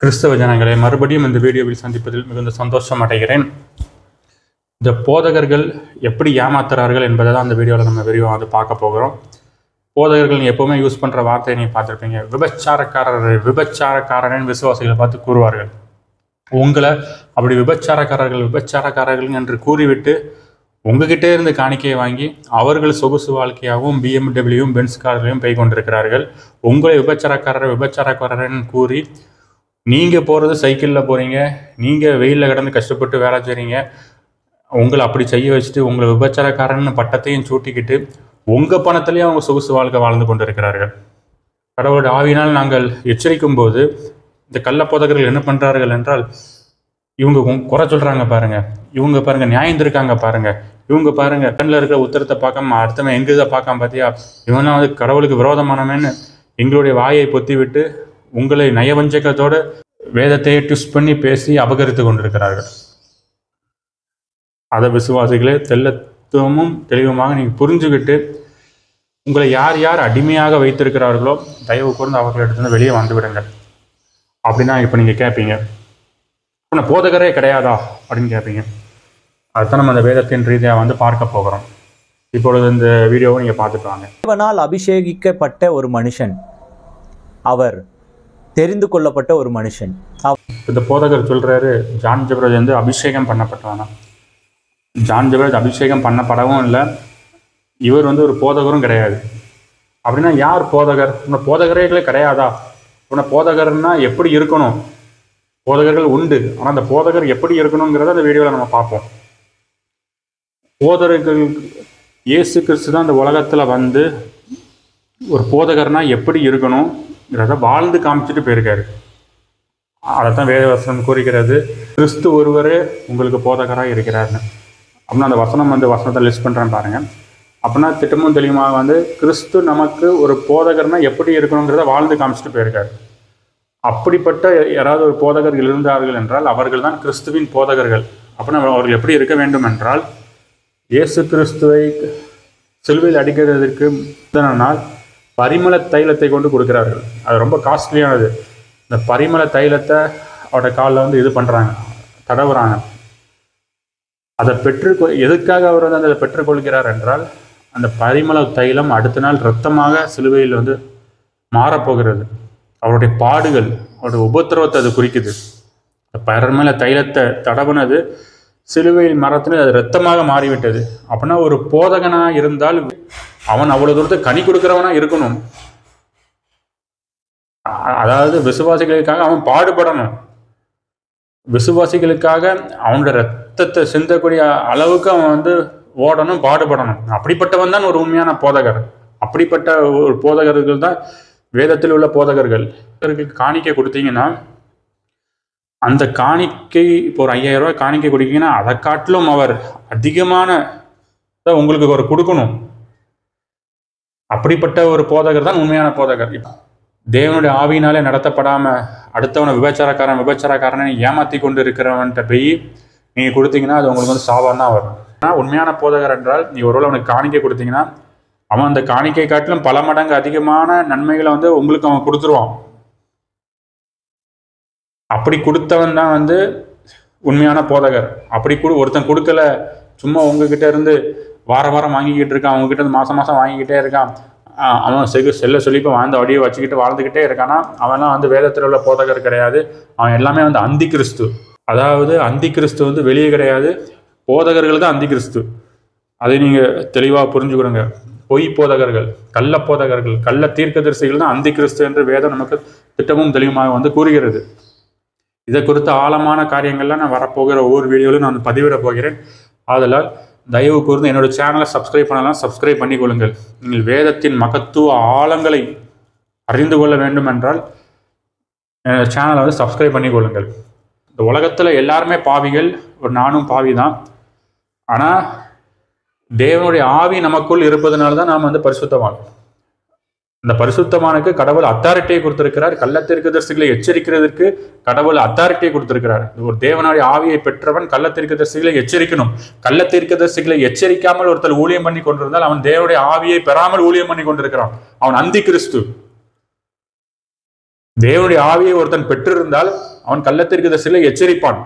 கிறிஸ்தவ ஜனங்களை மறுபடியும் இந்த வீடியோவில் சந்திப்பதில் மிகுந்த சந்தோஷம் அடைகிறேன். இந்த போதகர்கள் எப்படி ஏமாத்துறார்கள் என்பதை தான் அந்த வீடியோவில் நம்ம விரிவாக பார்க்க போகிறோம். போதகர்கள் எப்போவுமே யூஸ் பண்ணுற வார்த்தையை நீங்கள் பார்த்துருப்பீங்க. விபச்சாரக்காரன் விசுவாசிகளை பார்த்து கூறுவார்கள். உங்களை அப்படி விபச்சாரக்காரர்கள் என்று கூறிவிட்டு உங்ககிட்டே இருந்து காணிக்கையை வாங்கி அவர்கள் சொகுசு வாழ்க்கையாகவும் BMW பென்ஸ் கார்களையும் போய் கொண்டிருக்கிறார்கள். உங்களை விபச்சாரக்காரன் கூறி நீங்கள் போகிறது சைக்கிளில் போகிறீங்க, நீங்கள் வெயிலில் கிடந்து கஷ்டப்பட்டு வேலை செய்கிறீங்க, உங்களை அப்படி செய்ய வச்சுட்டு உங்களை விபச்சாரக்காரன்னு பட்டத்தையும் சூட்டிக்கிட்டு உங்கள் பணத்திலேயே அவங்க சொகுசு வாழ்க்கை வாழ்ந்து கொண்டு இருக்கிறார்கள். கடவுளுடைய ஆவியினால் நாங்கள் எச்சரிக்கும் போது இந்த கள்ளப்போதகர்கள் என்ன பண்ணுறார்கள் என்றால், இவங்க குறை சொல்கிறாங்க பாருங்கள், இவங்க பாருங்கள் நியாயம் இருக்காங்க பாருங்கள், இவங்க பாருங்கள் கண்ணில் இருக்கிற உத்தரத்தை பார்க்காம அடுத்தவன் எங்கே இதை பார்க்காம பார்த்தியா, இவங்கெல்லாம் வந்து கடவுளுக்கு விரோதமானவன்னு எங்களுடைய வாயை பொத்தி விட்டு உங்களை நயவஞ்சகத்தோடு வேதத்தையே ட்விஸ்ட் பண்ணி பேசி அபகரித்து கொண்டிருக்கிறார்கள். அதை விசுவாசிகளே தெளிவுமாக நீங்கள் புரிஞ்சுக்கிட்டு உங்களை யார் யார் அடிமையாக வைத்திருக்கிறார்களோ தயவு கூர்ந்து அவர்களிடத்துல வெளியே வந்து விடுங்கள். அப்படின்னா இப்போ நீங்கள் கேட்பீங்க, இப்போ போதகரே கிடையாதா அப்படின்னு கேட்பீங்க. அதுதான் நம்ம அந்த வேதத்தின் ரீதியாக வந்து பார்க்க போகிறோம். இப்பொழுது இந்த வீடியோவை நீங்கள் பார்த்துட்டு வாங்க. தேவனால் அபிஷேகிக்கப்பட்ட ஒரு மனுஷன், அவர் தெரிந்து கொள்ளப்பட்ட ஒரு மனுஷன். இந்த போதகர் சொல்கிறாரு, ஜான் ஜெபராஜ் வந்து அபிஷேகம் பண்ணப்பட்டவனா. ஜான் ஜெபராஜ் அபிஷேகம் பண்ணப்படவும் இல்லை, இவர் வந்து ஒரு போதகரும் கிடையாது. அப்படின்னா யார் போதகர்? உன்னை போதகரே கிடையாதா? உன்னை போதகர்னா எப்படி இருக்கணும்? போதகர்கள் உண்டு, ஆனால் அந்த போதகர் எப்படி இருக்கணுங்கிறத அந்த வீடியோவில் நம்ம பார்ப்போம். போதகர்கள் இயேசு கிறிஸ்து தான் இந்த உலகத்தில் வந்து ஒரு போதகர்னா எப்படி இருக்கணுங்கிறத வாழ்ந்து காமிச்சிட்டு போயிருக்காரு. அதைத்தான் வேதவசனம் கூறுகிறது, கிறிஸ்து ஒருவரே உங்களுக்கு போதகராக இருக்கிறாருன்னு. அப்படின்னா அந்த வசனத்தை லிஸ்ட் பண்ணுறேன்னு பாருங்கள். அப்படின்னா திட்டமும் தெளிவாக வந்து கிறிஸ்து நமக்கு ஒரு போதகர்னா எப்படி இருக்கணுங்கிறத வாழ்ந்து காமிச்சிட்டு போயிருக்காரு. அப்படிப்பட்ட யாராவது ஒரு போதகர்கள் இருந்தார்கள் என்றால் அவர்கள் தான் கிறிஸ்துவின் போதகர்கள். அப்படின்னா அவர்கள் எப்படி இருக்க வேண்டும் என்றால், இயேசு கிறிஸ்துவை சிலுவையில் அடிக்கிறதுக்கு முதல் நாள் பரிமள தைலத்தை கொண்டு கொடுக்குறார்கள். அது ரொம்ப காஸ்ட்லியானது. இந்த பரிமள தைலத்தை அவரோட காலில் வந்து இது பண்ணுறாங்க, தடவுறாங்க. அதை எதுக்காக அவர் வந்து அதை பெற்றுக்கொள்கிறார் என்றால், அந்த பரிமள தைலம் அடுத்த நாள் இரத்தமாக சிலுவையில் வந்து மாறப்போகிறது. அவருடைய பாடுகள், அவருடைய உபத்திரவத்தை அது குறிக்குது. பரிமள தைலத்தை தடவுனது சிலுவையில் மரத்தில் அது இரத்தமாக மாறிவிட்டது. அப்படின்னா ஒரு போதகனாக இருந்தால் அவன் அவ்வளோ தூரத்தை கனி கொடுக்குறவனாக இருக்கணும். அதாவது விசுவாசிகளுக்காக அவன் பாடுபடணும், விசுவாசிகளுக்காக அவனோட ரத்தத்தை சிந்தக்கூடிய அளவுக்கு அவன் வந்து ஓடணும், பாடுபடணும். அப்படிப்பட்டவன் தான் ஒரு உண்மையான போதகர். அப்படிப்பட்ட ஒரு போதகர்கள் தான் வேதத்தில் உள்ள போதகர்கள். காணிக்கை கொடுத்தீங்கன்னா அந்த காணிக்கை இப்போ ஒரு 5000 ரூபாய் காணிக்கை கொடுத்தீங்கன்னா அதை காட்டிலும் அவர் அதிகமான உங்களுக்கு ஒரு கொடுக்கணும். அப்படிப்பட்ட ஒரு போதகர் தான் உண்மையான போதகர். தேவனுடைய ஆவியினாலே நடத்தப்படாம அடுத்தவனை விபச்சாரக்காரனை ஏமாற்றி கொண்டு இருக்கிறவன்கிட்ட போய் நீங்கள் கொடுத்தீங்கன்னா அது உங்களுக்கு வந்து சாபம் தான் வரும். ஆனால் உண்மையான போதகர் என்றால், நீ ஒருவேளை அவனுக்கு காணிக்கை கொடுத்தீங்கன்னா அவன் அந்த காணிக்கை காட்டிலும் பல மடங்கு அதிகமான நன்மைகளை வந்து உங்களுக்கு அவன் கொடுத்துருவான். அப்படி கொடுத்தவன் தான் வந்து உண்மையான போதகர். அப்படி ஒருத்தன் கொடுக்கல, சும்மா உங்ககிட்ட இருந்து வாரம் வாங்கிக்கிட்டு இருக்கான், அவங்ககிட்ட இருந்து மாதம் வாங்கிக்கிட்டே இருக்கான், அவன் செல்ல சொல்லிப்போ வாழ்ந்த வடியை வச்சுக்கிட்டு வாழ்ந்துக்கிட்டே இருக்கானா, அவன்லாம் வந்து வேதத்தில் உள்ள போதகர் கிடையாது. அவன் எல்லாமே வந்து அந்தி கிறிஸ்து. அதாவது அந்தி கிறிஸ்து வந்து வெளியே கிடையாது, போதகர்கள் தான் அந்தி கிறிஸ்து. அதை நீங்கள் தெளிவாக புரிஞ்சுக்கிடுங்க. பொய் போதகர்கள், கள்ள போதகர்கள், கள்ள தீர்க்கதரிசிகள் தான் அந்தி கிறிஸ்து என்று வேதம் நமக்கு திட்டமும் தெளிவுமாக வந்து கூறுகிறது. இதை குறித்த ஆழமான காரியங்கள்லாம் நான் வரப்போகிற ஒவ்வொரு வீடியோவிலும் நான் பதிவிட போகிறேன். ஆதலால் தயவு கூர்ந்து என்னோட சேனலை சப்ஸ்கிரைப் பண்ணலாம், சப்ஸ்கிரைப் பண்ணிக்கொள்ளுங்கள். நீங்கள் வேதத்தின் மகத்துவ ஆழங்களை அறிந்து கொள்ள வேண்டும் என்றால் என்னோட சேனலை வந்து சப்ஸ்கிரைப் பண்ணிக்கொள்ளுங்கள். இந்த உலகத்தில் எல்லாருமே பாவிகள், ஒரு நானும் பாவி தான். ஆனால் தேவனுடைய ஆவி நமக்குள் இருப்பதனால தான் நாம் வந்து பரிசுத்தவான். இந்த பரிசுத்தமானுக்கு கடவுள் அத்தாரிட்டியை கொடுத்திருக்கிறார். கள்ளத்தீர்க்கதரிசிகளை எச்சரிக்கிறதுக்கு கடவுள் அத்தாரிட்டியை கொடுத்திருக்கிறார். ஒரு தேவனுடைய ஆவியை பெற்றவன் கள்ளத்தீர்க்கதரிசிகளை எச்சரிக்கணும். கள்ளத்தீர்க்கதரிசிகளை எச்சரிக்காமல் ஒருத்தர் ஊழியம் பண்ணி கொண்டிருந்தால் அவன் தேவனுடைய ஆவியை பெறாமல் ஊழியம் பண்ணி கொண்டிருக்கிறான். அவன் அந்தி கிறிஸ்து. தேவனுடைய ஆவியை ஒருத்தன் பெற்றிருந்தால் அவன் கள்ளத்தீர்க்கதரிசிகளை எச்சரிப்பான்.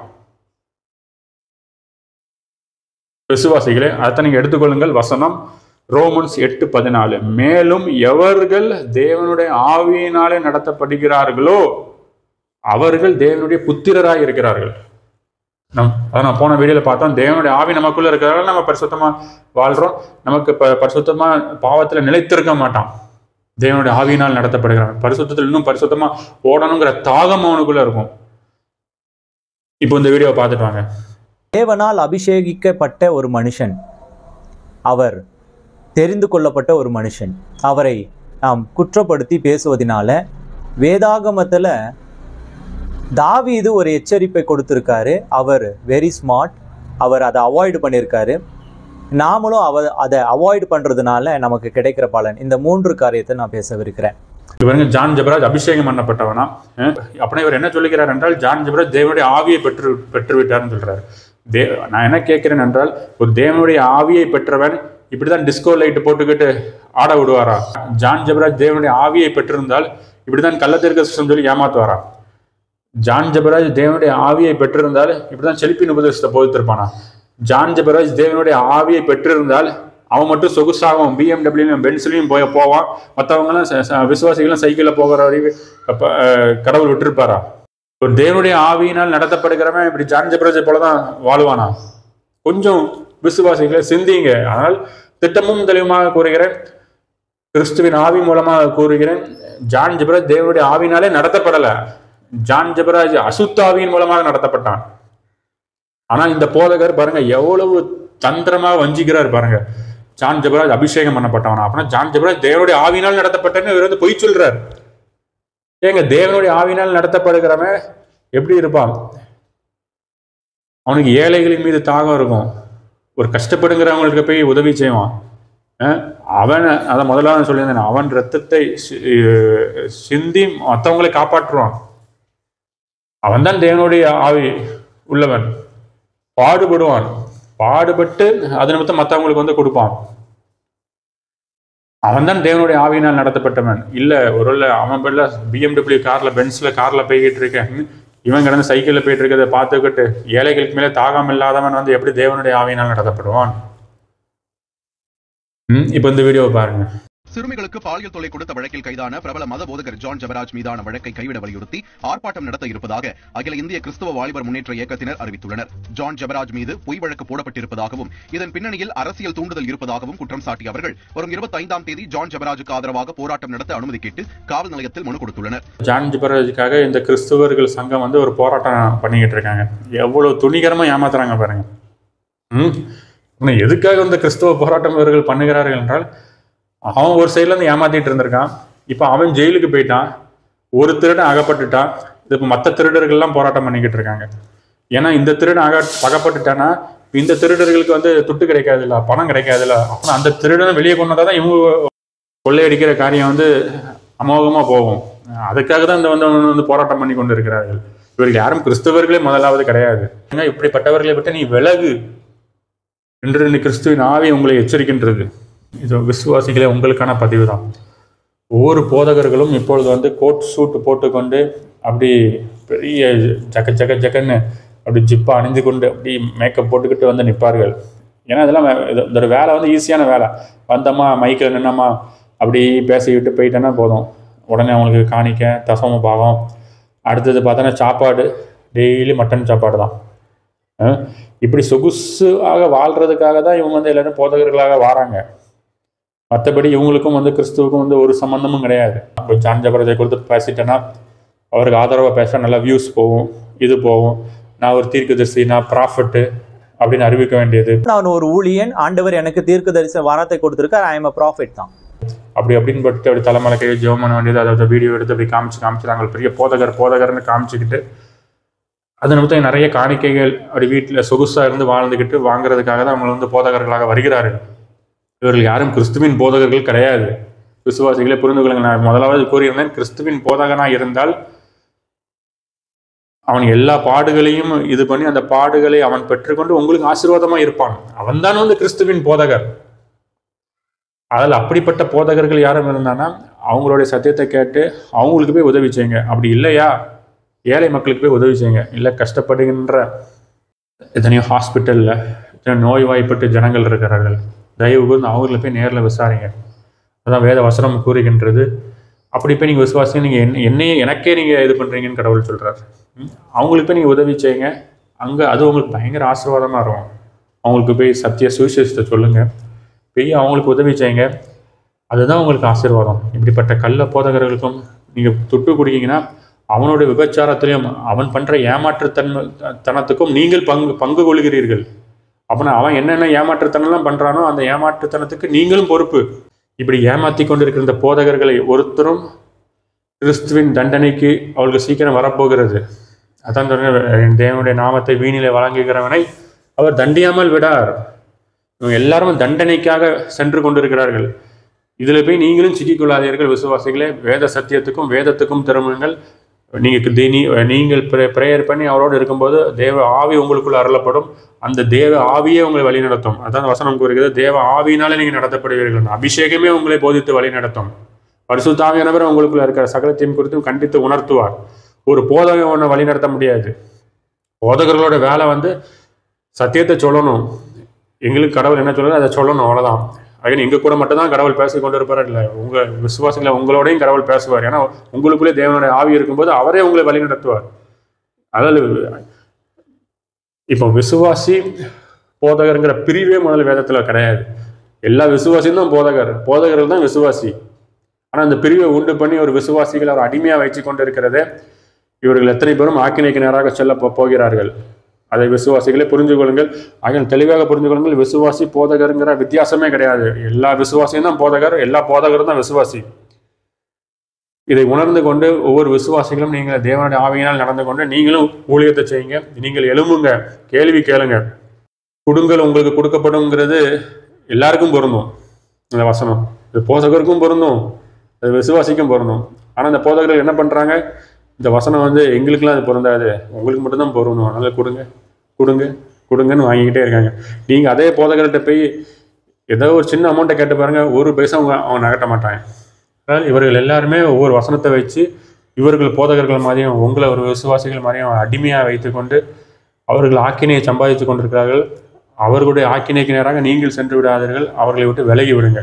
விசுவாசிகளே, அதை நீங்க எடுத்துக்கொள்ளுங்கள். வசனம் ரோமன்ஸ் 8:14. மேலும் எவர்கள் தேவனுடைய ஆவியினாலே நடத்தப்படுகிறார்களோ அவர்கள் தேவனுடைய புத்திரராய் இருக்கிறார்கள். நான் போன வீடியோல பார்த்தோம், தேவனுடைய ஆவி நமக்குள்ள இருக்கிறதால நம்ம பரிசுத்தமா வாழ்றோம். நமக்கு பரிசுத்தமா பாவத்துல நிலைத்திருக்க மாட்டான். தேவனுடைய ஆவியினால் நடத்தப்படுகிறான். பரிசுத்தத்தில் இன்னும் பரிசுத்தமா ஓடணுங்கிற தாகம் அவனுக்குள்ள இருக்கும். இப்போ இந்த வீடியோவை பார்த்துட்டு வாங்க. தேவனால் அபிஷேகிக்கப்பட்ட ஒரு மனுஷன், அவர் தெரிந்து கொள்ளப்பட்ட ஒரு மனுஷன். அவரை நாம் குற்றப்படுத்தி பேசுவதனால வேதாகமத்தில் தாவீது ஒரு எச்சரிப்பை கொடுத்திருக்காரு. அவர் வெரி ஸ்மார்ட், அவர் அதை அவாய்டு பண்ணியிருக்காரு. நாமளும் அதை அவாய்டு பண்ணுறதுனால நமக்கு கிடைக்கிற பலன். இந்த 3 காரியத்தை நான் பேசவிருக்கிறேன். இவருங்க ஜான் ஜெபராஜ் அபிஷேகம் பண்ணப்பட்டவனா. அப்படின்னா இவர் என்ன சொல்லுகிறார் என்றால், ஜான் ஜெபராஜ் தேவனுடைய ஆவியை பெற்று விட்டார்னு சொல்றாரு. நான் என்ன கேட்கிறேன் என்றால், ஒரு தேவனுடைய ஆவியை பெற்றவன் இப்படிதான் டிஸ்கோ லைட் போட்டுக்கிட்டு ஆட விடுவாரா? ஜான் ஜெபராஜ் தேவனுடைய ஆவியை பெற்றிருந்தால் இப்படிதான் கள்ளத்தீர்க்கதரிசனம் சொல்லி ஏமாத்துவாரா? ஜான் ஜெபராஜ் தேவனுடைய ஆவியை பெற்றிருந்தால் இப்படிதான் செழிப்பின் உபதேசத்தை போதித்திருப்பானா? ஜான் ஜெபராஜ் தேவனுடைய ஆவியை பெற்றிருந்தால் அவன் மட்டும் சொகுசாகவும் BMW பென்ஸ்லையும் போவான். மற்றவங்கலாம் விசுவாசிகளும் சைக்கிளில் போகிற வரைக்கும் கடவுள் விட்டுருப்பாரா? ஒரு தேவனுடைய ஆவியினால் நடத்தப்படுகிறவன் இப்படி ஜான் ஜெபராஜை போலதான் வாழ்வானா? கொஞ்சம் விசுவாசிகளை சிந்திங்க. ஆனால் திட்டமும் தெளிவுமாக கூறுகிறேன், கிறிஸ்துவின் ஆவி மூலமாக கூறுகிறேன், ஜான் ஜெபராஜ் தேவனுடைய ஆவினாலே நடத்தப்படல. ஜான் ஜெபராஜ் அசுத்த ஆவியின் மூலமாக நடத்தப்பட்டான். ஆனா இந்த போதகர் பாருங்க எவ்வளவு தந்திரமா வஞ்சிக்கிறார் பாருங்க. ஜான் ஜெபராஜ் அபிஷேகம் பண்ணப்பட்டவனா? அப்படின்னா ஜான் ஜெபராஜ் தேவனுடைய ஆவினால் நடத்தப்பட்டன்னு இவர் வந்து பொய் சொல்றார். ஏங்க, தேவனுடைய ஆவினால் நடத்தப்படுகிறவன் எப்படி இருப்பான்? அவனுக்கு ஏழைகளின் மீது தாகம் இருக்கும். ஒரு கஷ்டப்படுங்கிறவங்களுக்கு போய் உதவி செய்வான். அவன் அதை முதலாவது சொல்லியிருந்தேன், அவன் ரத்தத்தை சிந்தி மற்றவங்களை காப்பாற்றுவான். அவன் தான் தேவனுடைய ஆவி உள்ளவன். பாடுபடுவான், பாடுபட்டு அது நிமித்தம் மற்றவங்களுக்கு வந்து கொடுப்பான். அவன் தான் தேவனுடைய ஆவியினால் நடத்தப்பட்டவன். இல்லை ஒரு அவன் பேர்ல BMW கார்ல பென்ஸ்ல கார்ல போய்கிட்டு இருக்கேன், இவன் கிடந்து சைக்கிளில் போயிட்டு இருக்கிறத பார்த்துக்கிட்டு ஏழைகளுக்கு மேலே தாகம் இல்லாதவன் வந்து எப்படி தேவனுடைய ஆவியினால் நடத்தப்படுவான்? இப்போ இந்த வீடியோவை பாருங்க. சிறுமிகளுக்கு பாலியல் தொல்லை கொடுத்த வழக்கில் கைதான பிரபல மத போதகர் ஜான் ஜெபராஜ் மீதான வழக்கை கைவிட வலியுறுத்தி ஆர்ப்பாட்டம் நடத்த இருப்பதாக அகில இந்திய கிறிஸ்தவ வாலிபர் முன்னேற்ற இயக்கத்தினர் அறிவித்துள்ளனர். ஜான் ஜெபராஜ் மீது பொய் வழக்கு போடப்பட்டிருப்பதாகவும் இதன் பின்னணியில் அரசியல் தூண்டுதல் இருப்பதாகவும் குற்றம் சாட்டிய அவர்கள் வரும் 25ஆம் தேதி ஜான் ஜெபராஜுக்கு ஆதரவாக போராட்டம் நடத்த அனுமதி கேட்டு காவல் நிலையத்தில் மனு கொடுத்துள்ளனர். ஜான் ஜெபராஜுக்காக இந்த கிறிஸ்தவர்கள் சங்கம் வந்து ஒரு போராட்டம் பண்ணிக்கிட்டு இருக்காங்க. எவ்வளவு துணிகரமா ஏமாத்துறாங்க பாருங்க. எதுக்காக இந்த கிறிஸ்தவ போராட்டம் இவர்கள் பண்ணுகிறார்கள் என்றால், அவன் ஒரு சைட்ல இருந்து ஏமாத்திட்டு இருந்திருக்கான். இப்போ அவன் ஜெயிலுக்கு போயிட்டான், ஒரு திருடன் அகப்பட்டுட்டான். இது இப்போ மற்ற திருடர்கள்லாம் போராட்டம் பண்ணிக்கிட்டு இருக்காங்க. ஏன்னா இந்த திருடன் அகப்பட்டுட்டானா இந்த திருடர்களுக்கு வந்து துட்டு கிடைக்காது இல்லை, பணம் கிடைக்காது இல்லை. அப்புறம் அந்த திருடனை வெளியே கொண்டு வந்தால் தான் இவங்க கொள்ளையடிக்கிற காரியம் வந்து அமோகமாக போகும். அதுக்காக தான் இந்த வந்து போராட்டம் பண்ணி கொண்டு இருக்கிறார்கள். இவர்கள் யாரும் கிறிஸ்தவர்களே முதலாவது கிடையாது. ஏன்னா இப்படிப்பட்டவர்களை விட்டு நீ விலகு என்று இந்த கிறிஸ்துவின் ஆவி உங்களை எச்சரிக்கின்றது. இது விசுவாசிகளே உங்களுக்கான பதிவு தான். ஒவ்வொரு போதகர்களும் இப்பொழுது வந்து கோட் சூட் போட்டுக்கொண்டு அப்படி பெரிய ஜக்கன்னு அப்படி ஜிப்பா அணிந்து கொண்டு அப்படி மேக்கப் போட்டுக்கிட்டு வந்து நிற்பார்கள். ஏன்னா இதெல்லாம் இந்த வேலை வந்து ஈஸியான வேலை. வந்தோமா மைக்கில் நின்னோமா அப்படி பேசிக்கிட்டு போயிட்டேன்னா போதும். உடனே அவங்களுக்கு காணிக்க தசம பாகம். அடுத்தது பார்த்தோன்னா சாப்பாடு, டெய்லி மட்டன் சாப்பாடு தான். இப்படி சொகுசாக வாழ்கிறதுக்காக தான் இவங்க வந்து எல்லாரும் போதகர்களாக வராங்க. மற்றபடி இவங்களுக்கும் வந்து கிறிஸ்துவுக்கும் வந்து ஒரு சம்பந்தமும் கிடையாது. இப்போ ஜான் ஜெபராஜை கொடுத்து பேசிட்டேன்னா அவருக்கு ஆதரவாக பேச நல்லா வியூஸ் போகும், இது போகும். நான் ஒரு தீர்க்கதரிசி, நான் ப்ராஃபட்டு அப்படின்னு அறிவிக்க வேண்டியது. நான் ஒரு ஊழியன், ஆண்டவர் எனக்கு தீர்க்கதரிசி வாரத்தை கொடுத்துருக்கார், ஐ எம் அ ப்ராஃபிட் தான். அப்படின்னு பட்டு அப்படி தலைமலை கை ஜெபம் பண்ண வேண்டியது. அதை வீடியோ எடுத்து அப்படி காமிச்சு நாங்கள் பெரிய போதகர்னு காமிச்சிக்கிட்டு அது நிமித்தம் நிறைய காணிக்கைகள் அப்படி வீட்டில் சொகுசாக இருந்து வாழ்ந்துக்கிட்டு வாங்குறதுக்காக தான் அவங்க வந்து போதகர்களாக வருகிறார்கள். இவர்கள் யாரும் கிறிஸ்துவின் போதகர்கள் கிடையாது. விசுவாசிகளே புரிந்து கொள்ளுங்கள். நான் முதலாவது கூறியிருந்தேன், கிறிஸ்துவின் போதகனாக இருந்தால் அவன் எல்லா பாடுகளையும் இது பண்ணி அந்த பாடுகளை அவன் பெற்றுக்கொண்டு உங்களுக்கு ஆசீர்வாதமாக இருப்பான். அவன் தான் வந்து கிறிஸ்துவின் போதகர். அதில் அப்படிப்பட்ட போதகர்கள் யாரும் இருந்தாங்கன்னா அவங்களுடைய சத்தியத்தை கேட்டு அவங்களுக்கு போய் உதவி செய்யுங்க. அப்படி இல்லையா ஏழை மக்களுக்கு போய் உதவி செய்யுங்க. இல்லை கஷ்டப்படுகின்ற எத்தனையோ ஹாஸ்பிட்டலில் எத்தனையோ நோய்வாய்ப்பட்டு ஜனங்கள் இருக்கிறார்கள், தயவு கூர்ந்து அவங்கள போய் நேரில் விசாரிங்க. அதான் வேத வசனம் கூறுகின்றது. அப்படி போய் நீங்கள் விசுவாசிங்க, நீங்கள் எனக்கே நீங்கள் இது பண்ணுறீங்கன்னு கடவுள் சொல்கிறார். அவங்களுக்கு போய் நீங்கள் உதவி செய்யுங்க. அங்கே அது உங்களுக்கு பயங்கர ஆசீர்வாதமாக இருக்கும். அவங்களுக்கு போய் சத்திய சுவிசேஷத்தை சொல்லுங்கள், போய் அவங்களுக்கு உதவி செய்யுங்க. அதுதான் உங்களுக்கு ஆசீர்வாதம். இப்படிப்பட்ட கள்ள போதகர்களுக்கும் நீங்கள் துட்டு குடிக்கிங்கன்னா அவனுடைய விபச்சாரத்திலையும் அவன் பண்ணுற ஏமாற்றுத்தனத்துக்கும் நீங்கள் பங்கு கொள்கிறீர்கள். அப்படின்னா அவன் என்னென்ன ஏமாற்றுத்தனம்லாம் பண்ணுறானோ அந்த ஏமாற்றுத்தனத்துக்கு நீங்களும் பொறுப்பு. இப்படி ஏமாற்றி கொண்டிருக்கிற இந்த போதகர்களை ஒருத்தரும் கிறிஸ்துவின் தண்டனைக்கு அவளுக்கு சீக்கிரம் வரப்போகிறது. அதான் தேவனுடைய நாமத்தை வீணிலே வழங்குகிறவனை அவர் தண்டியாமல் விடார். இவங்க எல்லாரும் தண்டனைக்காக சென்று கொண்டிருக்கிறார்கள். இதில் போய் நீங்களும் சிக்கிக்கொள்ளாதீர்கள் விசுவாசிகளே. வேத சத்தியத்துக்கும் வேதத்துக்கும் திரும்புங்கள். நீங்கள் ப்ரேயர் பண்ணி அவரோடு இருக்கும்போது தேவ ஆவி உங்களுக்குள்ள அருளப்படும். அந்த தேவ ஆவியே உங்களை வழி நடத்தும். அதான் வசனம் கூறுகிறது, தேவ ஆவியினாலே நீங்கள் நடத்தப்படுவீர்கள். அபிஷேகமே உங்களை போதித்து வழி நடத்தும். பரிசுத்த ஆவியானவர் உங்களுக்குள்ள இருக்கிற சகலத்தையும் குறித்தும் கண்டித்து உணர்த்துவார். ஒரு போதகம் ஒன்றை வழி நடத்த முடியாது. போதகர்களோட வேலை சத்தியத்தை சொல்லணும். எங்களுக்கு கடவுள் என்ன சொல்றது அதை சொல்லணும், அவ்வளோதான். அதுக்கு எங்கள் கூட மட்டும்தான் கடவுள் பேசி கொண்டு இருப்பார் இல்லை, உங்கள் விசுவாசிகளை உங்களோடையும் கடவுள் பேசுவார். ஏன்னா உங்களுக்குள்ளே தேவனுடைய ஆவி இருக்கும்போது அவரே உங்களை வழி நடத்துவார். அதாவது இப்போ விசுவாசி போதகருங்கிற பிரிவே முதல்ல வேதத்தில் கிடையாது. எல்லா விசுவாசியும் தான் போதகர்கள் தான் விசுவாசி. ஆனால் அந்த பிரிவை உண்டு பண்ணி ஒரு விசுவாசிகளை அவர் அடிமையாக வச்சு கொண்டு இருக்கிறதே, இவர்கள் எத்தனை பேரும் ஆக்கினைக்கு நேராக செல்ல போகிறார்கள். அதை விசுவாசிகளே புரிஞ்சு கொள்ளுங்கள். ஆகிய தெளிவாக புரிஞ்சு கொள்ளுங்கள். விசுவாசி போதகருங்கிற வித்தியாசமே கிடையாது. எல்லா விசுவாசியும் தான் போதகர், எல்லா போதகரும் தான் விசுவாசி. இதை உணர்ந்து கொண்டு ஒவ்வொரு விசுவாசிகளும் நீங்கள் தேவனுடைய ஆவியினால் நடந்து கொண்டு நீங்களும் ஊழியத்தை செய்யுங்க. நீங்கள் எழும்புங்க, கேள்வி கேளுங்க. கொடுங்கள் உங்களுக்கு கொடுக்கப்படும்ங்கிறது எல்லாருக்கும் பொருந்தும். இந்த வசனம் இது போதகருக்கும் பொருந்தும், அது விசுவாசிக்கும் பொருந்தும். ஆனால் இந்த போதகர்கள் என்ன பண்ணுறாங்க, இந்த வசனம் எங்களுக்கெல்லாம் அது பொருந்தாது, உங்களுக்கு மட்டும்தான் பொருந்தும், அதனால் கொடுங்க கொடுங்க கொடுங்கன்னு வாங்கிக்கிட்டே இருக்காங்க. நீங்கள் அதே போதகர்கிட்ட போய் ஏதோ ஒரு சின்ன அமௌண்ட்டை கேட்டு பாருங்கள், ஒரு பைசா அவங்க நகட்ட மாட்டாங்க. அதனால் இவர்கள் எல்லாருமே ஒவ்வொரு வசனத்தை வச்சு இவர்கள் போதகர்கள் மாதிரியும் உங்களை ஒரு விசுவாசிகள் மாதிரியும் அடிமையாக வைத்துக்கொண்டு அவர்கள் ஆக்கினையை சம்பாதித்து கொண்டிருக்கிறார்கள். அவர்களுடைய ஆக்கினைக்கு நேராக நீங்கள் சென்று விடாதீர்கள், அவர்களை விட்டு விலகி விடுங்க.